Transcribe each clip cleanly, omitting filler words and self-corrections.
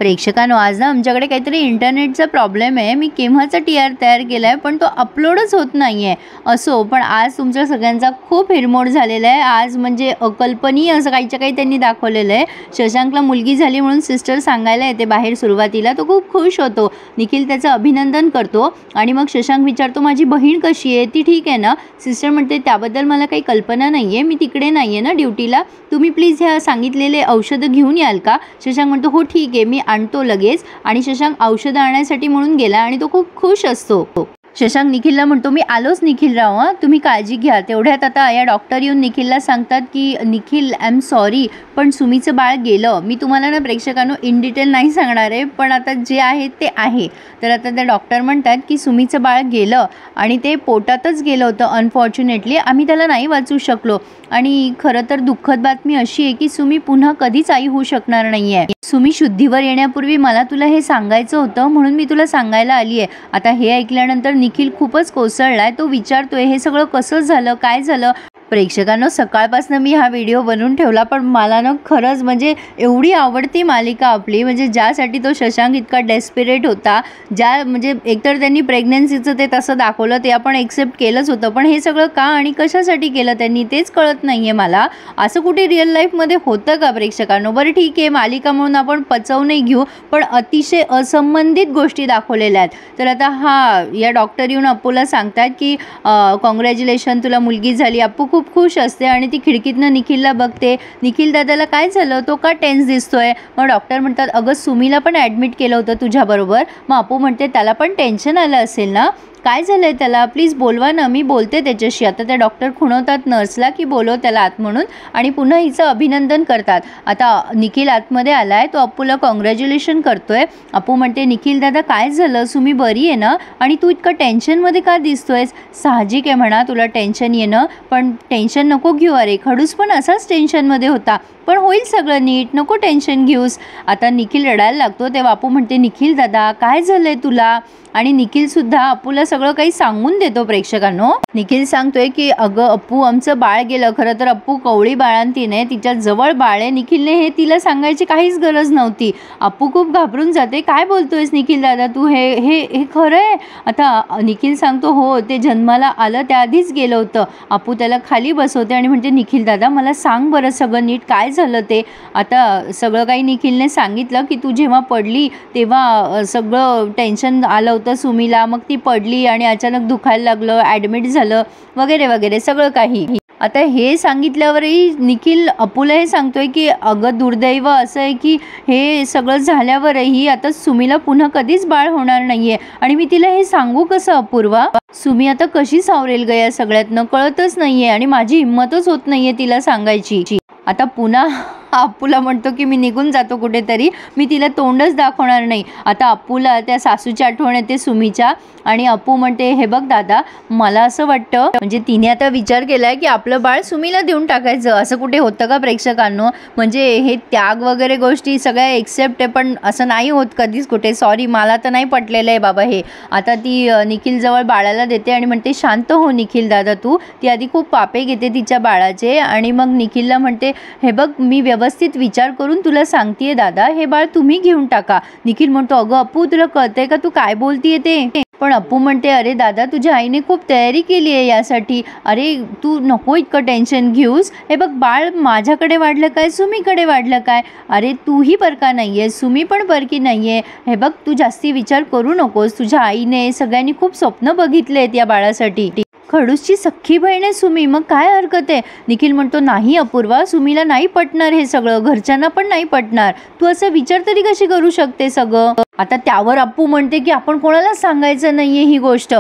प्रेक्षकांनो, आज ना आमच्याकडे काहीतरी इंटरनेटचा प्रॉब्लेम आहे। मी केव्हाचा TR तयार केला आहे पण तो अपलोडच होत नाही आहे। असो, पण आज तुमच्या सगळ्यांचा खूप हिरमोड झालेला आहे। आज म्हणजे अकल्पनीय असं काहीच्या काही त्यांनी दाखवलेलं आहे। शशांकला मुलगी झाली म्हणून सिस्टर सांगायला येते बाहेर सुरुवातीला, तो खूप खुश होतो। निखिल त्याचं अभिनंदन करतो आणि मग शशांक विचारतो माझी बहीण कशी आहे, ती ठीक आहे ना? सिस्टर म्हणते त्याबद्दल मला काही कल्पना नाही आहे, मी तिकडे नाही आहे ना ड्युटीला, तुम्ही प्लीज ह्या सांगितलेले औषधं घेऊन याल का? शशांक म्हणतो हो ठीक आहे, मी आणतो लगेच। आणि शशांक औषधं आणण्यासाठी म्हणून गेला आणि तो खूप खुश असतो। शशांक निखिलला म्हणतो मी आलोच निखिलराव, तुम्ही काळजी घ्या। तेवढ्यात आता या डॉक्टर येऊन निखिलला सांगतात की निखिल आय एम सॉरी, पण सुमीचं बाळ गेलं। मी तुम्हाला ना प्रेक्षकांनो इन डिटेल नाही सांगणार आहे, पण आता जे आहे ते आहे। तर आता ते डॉक्टर म्हणतात की सुमीचं बाळ गेलं आणि ते पोटातच गेलं होतं अनफॉर्च्युनेटली, आम्ही त्याला नाही वाचू शकलो। आणि खरं तर दुःखद बातमी अशी आहे की सुमी पुन्हा कधीच आई होऊ शकणार नाही आहे। सुमी शुद्धीवर येण्यापूर्वी मला तुला हे सांगायचं होतं, म्हणून मी तुला सांगायला आली आहे। आता हे ऐकल्यानंतर निखिल खूपच कोसळलाय। तो विचारतोय हे सगळं कसं झालं, काय झालं? प्रेक्षकांनो, सकाळपासून मी हा व्हिडिओ बनवून ठेवला, पण मला ना खरंच म्हणजे एवढी आवडती मालिका आपली, म्हणजे ज्यासाठी तो शशांक इतका डेस्परेट होता, ज्या म्हणजे एकतर त्यांनी प्रेग्नन्सीचं ते तसं दाखवलं, ते आपण एक्सेप्ट केलंच होतं, पण हे सगळं का आणि कशासाठी केलं त्यांनी तेच कळत नाही आहे मला। असं कुठे रिअल लाईफमध्ये होतं का प्रेक्षकांनो? बरं ठीक आहे, मालिका म्हणून आपण पचवूनही घेऊ, पण अतिशय असंबंधित गोष्टी दाखवलेल्या आहेत। तर आता या डॉक्टर येऊन अप्पूला सांगतात की कॉंग्रॅच्युलेशन, तुला मुलगी झाली। अप्पू खूप खुश असते आणि ती खिडकीतनं निखिलला बघते। निखिल दादाला काय झालं, तो का टेन्स दिसतोय? मग डॉक्टर म्हणतात अगं सुमीला पण ॲडमिट केलं होतं तुझ्याबरोबर। मग अप्पू म्हणते त्याला पण टेन्शन आलं असेल ना, काय झालंय त्याला, प्लीज बोलवा ना, मी बोलते त्याच्याशी। आता त्या डॉक्टर खुणवतात नर्सला की बोलव त्याला आत म्हणून, आणि पुन्हा हिचं अभिनंदन करतात। आता निखिल आतमध्ये आलाय, तो अप्पूला कॉंग्रॅच्युलेशन करतोय। अप्पू म्हणते निखिल दादा काय झालं, सुमी बरी आहे ना, आणि तू इतकं टेन्शनमध्ये का दिसतोयस? साहजिक आहे म्हणा तुला टेन्शन येणं, पण टेन्शन नको घेऊ, अरे खडूस पण असाच टेन्शनमध्ये होता, पण होईल सगळं नीट, नको टेन्शन घेऊस। आता निखिल रडायला लागतो, तेव्हा अप्पू म्हणते निखिल दादा काय झालंय तुला? आणि निखिल सुद्धा अप्पूला सगळं काही सांगून देतो। प्रेक्षकांनो, निखिल सांगतोय की अगं अप्पू आमचं बाळ गेलं। खरं तर अप्पू कवळी बाळंतीने, तिच्या जवळ बाळ आहे, निखिलने हे तिला सांगायची काहीच गरज नव्हती। अप्पू खूप घाबरून जाते, काय बोलतोयस निखिल दादा तू, हे खरं आहे? आता निखिल सांगतो हो, ते जन्माला आलं त्याआधीच गेलं होतं। अप्पू त्याला खाली बसवते आणि म्हणते निखिल दादा मला सांग बरं सगळं नीट काय झालं ते। आता सगळं काही निखिलने सांगितलं की तू जेव्हा पडली तेव्हा सगळं टेन्शन आलं होतं सुमीला, मग ती पडली आणि अचानक दुखायला लागलं, ॲडमिट झालं वगैरे वगैरे सगळं काही। आता हे सांगितल्यावरही निखिल अप्पूला हे सांगतोय की अगं दुर्दैव असं आहे की हे सगळं झाल्यावरही आता सुमीला पुन्हा कधीच बाळ होणार नाहीये, आणि मी तिला हे सांगू कसं अपूर्वा? सुमी आता कशी सावरेल ग या सगळ्यातनं, कळतच नाहीये, आणि माझी हिंमतच होत नाहीये तिला सांगायची। आता पुन्हा अप्पूला म्हणतो की मी निघून जातो कुठेतरी, मी तिला तोंडच दाखवणार नाही। आता अप्पूला त्या सासूची आठवण येते सुमीच्या, आणि अप्पू म्हणते हे बघ दादा, मला असं वाटतं, म्हणजे तिने आता विचार केलाय की आपलं बाळ सुमीला देऊन टाकायचं। असं कुठे होतं का प्रेक्षकांनो? म्हणजे हे त्याग वगैरे गोष्टी सगळ्या एक्सेप्ट आहे, पण असं नाही होत कधीच कुठे, सॉरी मला तर नाही पटलेलं आहे बाबा हे। आता ती निखिल जवळ बाळाला देते आणि म्हणते शांत हो निखिल दादा तू। ती आधी खूप पापे घेते तिच्या बाळाचे, आणि मग निखिलला म्हणते हे बघ मी व्यवस्थित विचार करून तुला सांगतेय दादा, हे बाळ तुम्ही घेऊन टाका। निखिल म्हणतो अगं अप्पू तुला कळतंय का तू काय बोलतीये ते? पण अप्पू म्हणते अरे दादा तुझ्या आईने खूप तयारी केली आहे यासाठी, अरे तू नको इतकं टेन्शन घेऊस। हे बघ बाळ माझ्याकडे वाढलं काय, सुमीकडे वाढलं काय? अरे तूही परका नाही आहे, सुमी पण परकी नाही आहे। हे बघ तू जास्ती विचार करू नकोस, तुझ्या आईने सगळ्यांनी खूप स्वप्न बघितले आहेत या बाळासाठी। खडूसची सख्खी बहीण आहे सुमी, मग काय हरकत आहे? निखिल म्हणतो नाही अपूर्वा, सुमीला नाही पटणार हे सगळं, घरच्यांना पण नाही पटणार, तू असं विचार तरी कशी करू शकते सगळं? आता त्यावर अप्पू म्हणते की आपण कोणाला सांगायचं नाहीये ही गोष्ट।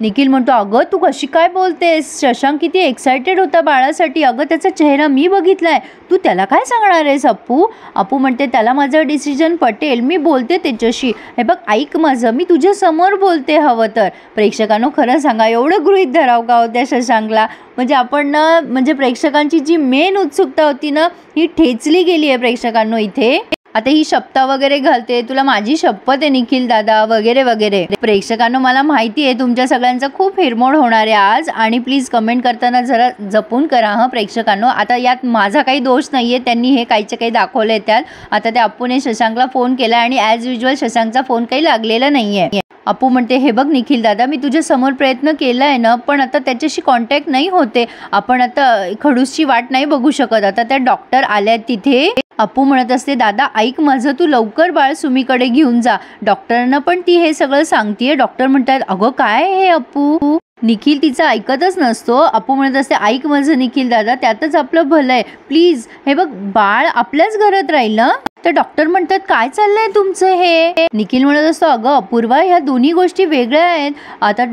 निखिल म्हणतो अगं तू कशी काय बोलतेस, शशांक किती एक्साइटेड होता बाळासाठी, अगं त्याचा चेहरा मी बघितलाय, तू त्याला काय सांगणार आहेस अप्पू? अप्पू म्हणते त्याला माझं डिसिजन पटेल, मी बोलते त्याच्याशी, हे बघ ऐक माझं, मी तुझ्या समोर बोलते हवं तर। प्रेक्षकांनो खरं सांगा एवढं गृहीत धराव का होत्या शशांकला? म्हणजे आपण ना, म्हणजे प्रेक्षकांची जी मेन उत्सुकता होती ना ही ठेचली गेली आहे प्रेक्षकांनो इथे। आता ही शपथा वगैरे घालते, तुला माझी शपथ आहे निखिल दादा वगैरे वगैरे. प्रेक्षकांनो, मला माहिती आहे तुमच्या सगळ्यांचा खूप हिरमोड होणार आहे आज, आणि प्लीज कमेंट करताना जरा जपून करा हं प्रेक्षकांनो. आता यात माझा काही दोष नाहीये, त्यांनी हे काहीचे काही दाखवलंय त्यात. आता त्या अप्पूने शशांकला फोन केला आणि ॲज युजल शशांकचा फोन काही लागलेला नाहीये. अप्पू म्हणते, हे बघ निखिल दादा, मी तुझ्या समोर प्रयत्न केला आहे ना, पण आता त्याच्याशी कॉन्टॅक्ट नाही होते. आपण आता खडूसची वाट नाही बघू शकत. आता त्या डॉक्टर आल्यात तिथे. अप्पू म्हणत असते, दादा ऐक माझं, तू लवकर बाळ सुमीकडे घेऊन जा. डॉक्टरांना पण ती हे सगळं सांगतीये. डॉक्टर म्हणतात, अगं काय हे अप्पू. निखिल तिचं ऐकतच नसतो. अप्पू म्हणत असते, ऐक माझं निखिल दादा, त्यातच आपलं भलं आहे. प्लीज हे बघ, बाळ आपल्याच घरात राहील ना. तर डॉक्टर म्हणतात, काय चाललंय तुमचं हे. निखिल म्हणत असतो, अगं अपूर्वा, ह्या दोन्ही गोष्टी वेगळ्या आहेत. आता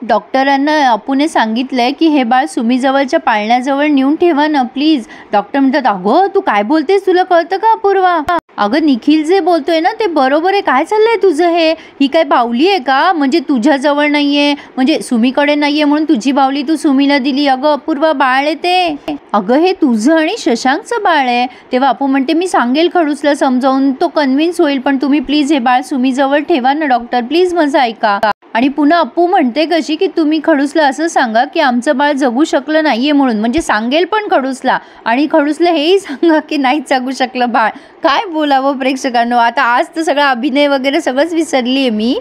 डॉक्टरांना अप्पूने सांगितलंय की हे बाळ सुमीजवळच्या पाळण्याजवळ नेऊन ठेवा ना प्लीज. डॉक्टर म्हणतात, अगं तू काय बोलतेस, तुला कळतं का अपूर्वा. अगं निखिल जे बोलतोय ना ते बरोबर आहे. काय चाललंय तुझं हे. ही काय बावली आहे का. म्हणजे तुझ्याजवळ नाहीये, म्हणजे सुमीकडे नाहीये म्हणून तुझी बावली तू सुमीला दिली. अगं अपूर्वा, बाळ आहे ते. अगं हे तुझं आणि शशांकचं बाळ आहे. तेव्हा अप्पू म्हणते, मी सांगेल खडूसला समजावून, तो कन्व्हिन्स होईल, पण तुम्ही प्लीज हे बाळ सुमीजवळ ठेवा ना डॉक्टर, प्लीज माझं ऐका. आणि पुन्हा अप्पू म्हणते कशी की तुम्ही खडूसला असं सांगा की आमचं बाळ जगू शकलं नाहीये म्हणून. म्हणजे सांगेल पण खडूसला, आणि खडूसला हेही सांगा की नाहीच जगू शकलं बाळ. काय बोलावं प्रेक्षकांनो. आता आज तर सगळा अभिनय वगैरे सगळंच विसरली आहे मी.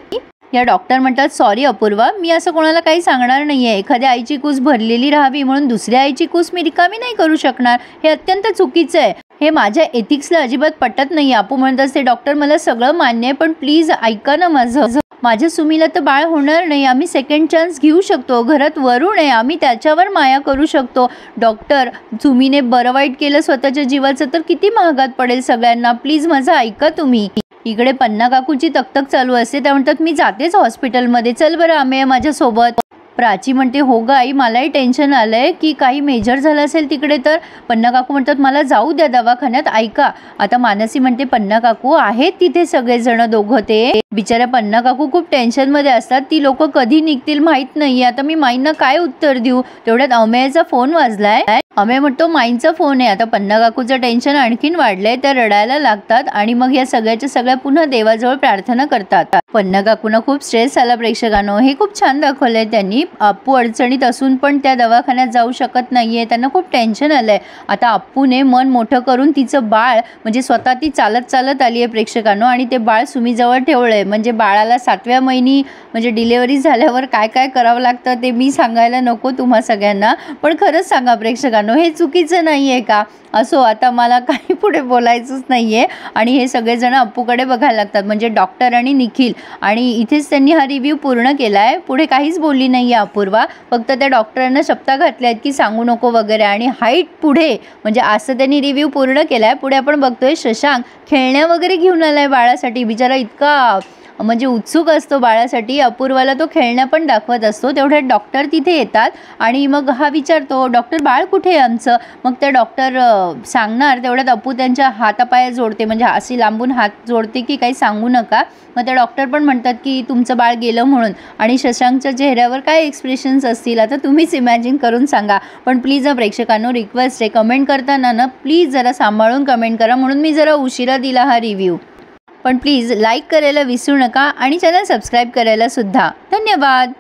या डॉक्टर म्हणतात, सॉरी अपूर्वा, मी असं कोणाला काही सांगणार नाहीये. एखाद्या आईची कूस भरलेली राहावी म्हणून दुसऱ्या आईची कूस मी रिकामी नाही करू शकणार. हे अत्यंत चुकीचं आहे. हे माझ्या एथिक्सला अजिबात पटत नाही. अप्पू म्हणत असते, डॉक्टर मला सगळं मान्य आहे, पण प्लीज ऐका ना माझं. माझ्या सुमीला तर बाळ होणार नाही. आम्ही सेकंड चान्स घेऊ शकतो. घरात वरुण आहे, आम्ही त्याच्यावर माया करू शकतो. डॉक्टर, सुमीने बरं वाईट केलं स्वतःच्या जीवाचं तर किती महागात पडेल सगळ्यांना. प्लीज माझं ऐका तुम्ही. इकडे पन्ना काकूची तकतक चालू असते. त्या म्हणतात, मी जातेच हॉस्पिटलमध्ये, चल बरं आम्ही माझ्यासोबत. प्राची म्हणते, हो ग आई, मलाही टेन्शन आलंय की काही मेजर झालं असेल तिकडे तर. पन्ना काकू म्हणतात, मला जाऊ द्या दवाखान्यात. ऐका. आता मानसी म्हणते, पन्ना काकू आहेत तिथे सगळेजण दोघं. ते बिचाऱ्या पन्ना काकू खूप टेन्शन मध्ये असतात. ती लोक कधी निघतील माहित नाहीये. आता मी माईंना काय उत्तर देऊ. तेवढ्यात अमेयचा फोन वाजलाय. अमेय म्हणतो, माईंचा फोन आहे. आता पन्ना काकूचं टेन्शन आणखीन वाढलंय. त्या रडायला लागतात आणि मग या सगळ्याच्या सगळ्या पुन्हा देवाजवळ प्रार्थना करतात. पन्ना काकूंना खूप स्ट्रेस आला प्रेक्षकांनो. हे खूप छान दाखवलंय त्यांनी. अप्पू अडचणीत असून पण त्या दवाखान्यात जाऊ शकत नाहीये. त्यांना खूप टेन्शन आलंय. आता अप्पूने मन मोठं करून तिचं बाळ, म्हणजे स्वतः ती चालत चालत आली आहे प्रेक्षकांनो, आणि ते बाळ सुमीजवळ ठेवलंय. म्हणजे बाळाला 7व्या महिनी म्हणजे डिलेव्हरी झाल्यावर काय काय करावं लागतं ते मी सांगायला नको तुम्हा सगळ्यांना, पण खरंच सांगा प्रेक्षकांनो, हे चुकीचं नाहीये का. असो, आता मला काही पुढे बोलायचंच नाहीये. आणि हे सगळेजण अप्पूकडे बघायला लागतात, म्हणजे डॉक्टर आणि निखिल. आणि इथेच त्यांनी हा रिव्ह्यू पूर्ण केलाय. पुढे काहीच बोलली नाहीये अपूर्वा. फक्त त्या डॉक्टरांना शब्दा घातल्यात की सांगू नको वगैरे. आणि हाईट पुढे, म्हणजे असं त्यांनी रिव्ह्यू पूर्ण केलाय. पुढे आपण बघतोय शशांक खेळण्या वगैरे घेऊन आलाय बाळासाठी. बिचारा इतका म्हणजे उत्सुक असतो बाळासाठी. अपूर्वाला तो खेळण्या पण दाखवत असतो. तेवढ्यात डॉक्टर तिथे येतात आणि मग हा विचारतो, डॉक्टर बाळ कुठे आहे आमचं. मग त्या डॉक्टर सांगणार. तेवढ्यात अप्पू त्यांच्या हातापाया जोडते, म्हणजे अशी लांबून हात जोडते की काही सांगू नका. मग त्या डॉक्टर पण म्हणतात की तुमचं बाळ गेलं म्हणून. आणि शशांकच्या चेहऱ्यावर काय एक्सप्रेशन्स असतील आता तुम्हीच इमॅजिन करून सांगा. पण प्लीज प्रेक्षकांनो, रिक्वेस्ट आहे, कमेंट करताना ना प्लीज जरा सांभाळून कमेंट करा. म्हणून मी जरा उशिरा दिला हा रिव्ह्यू. पण प्लीज लाईक करायला विसरू नका आणि चॅनल सबस्क्राईब करायला सुद्धा. धन्यवाद.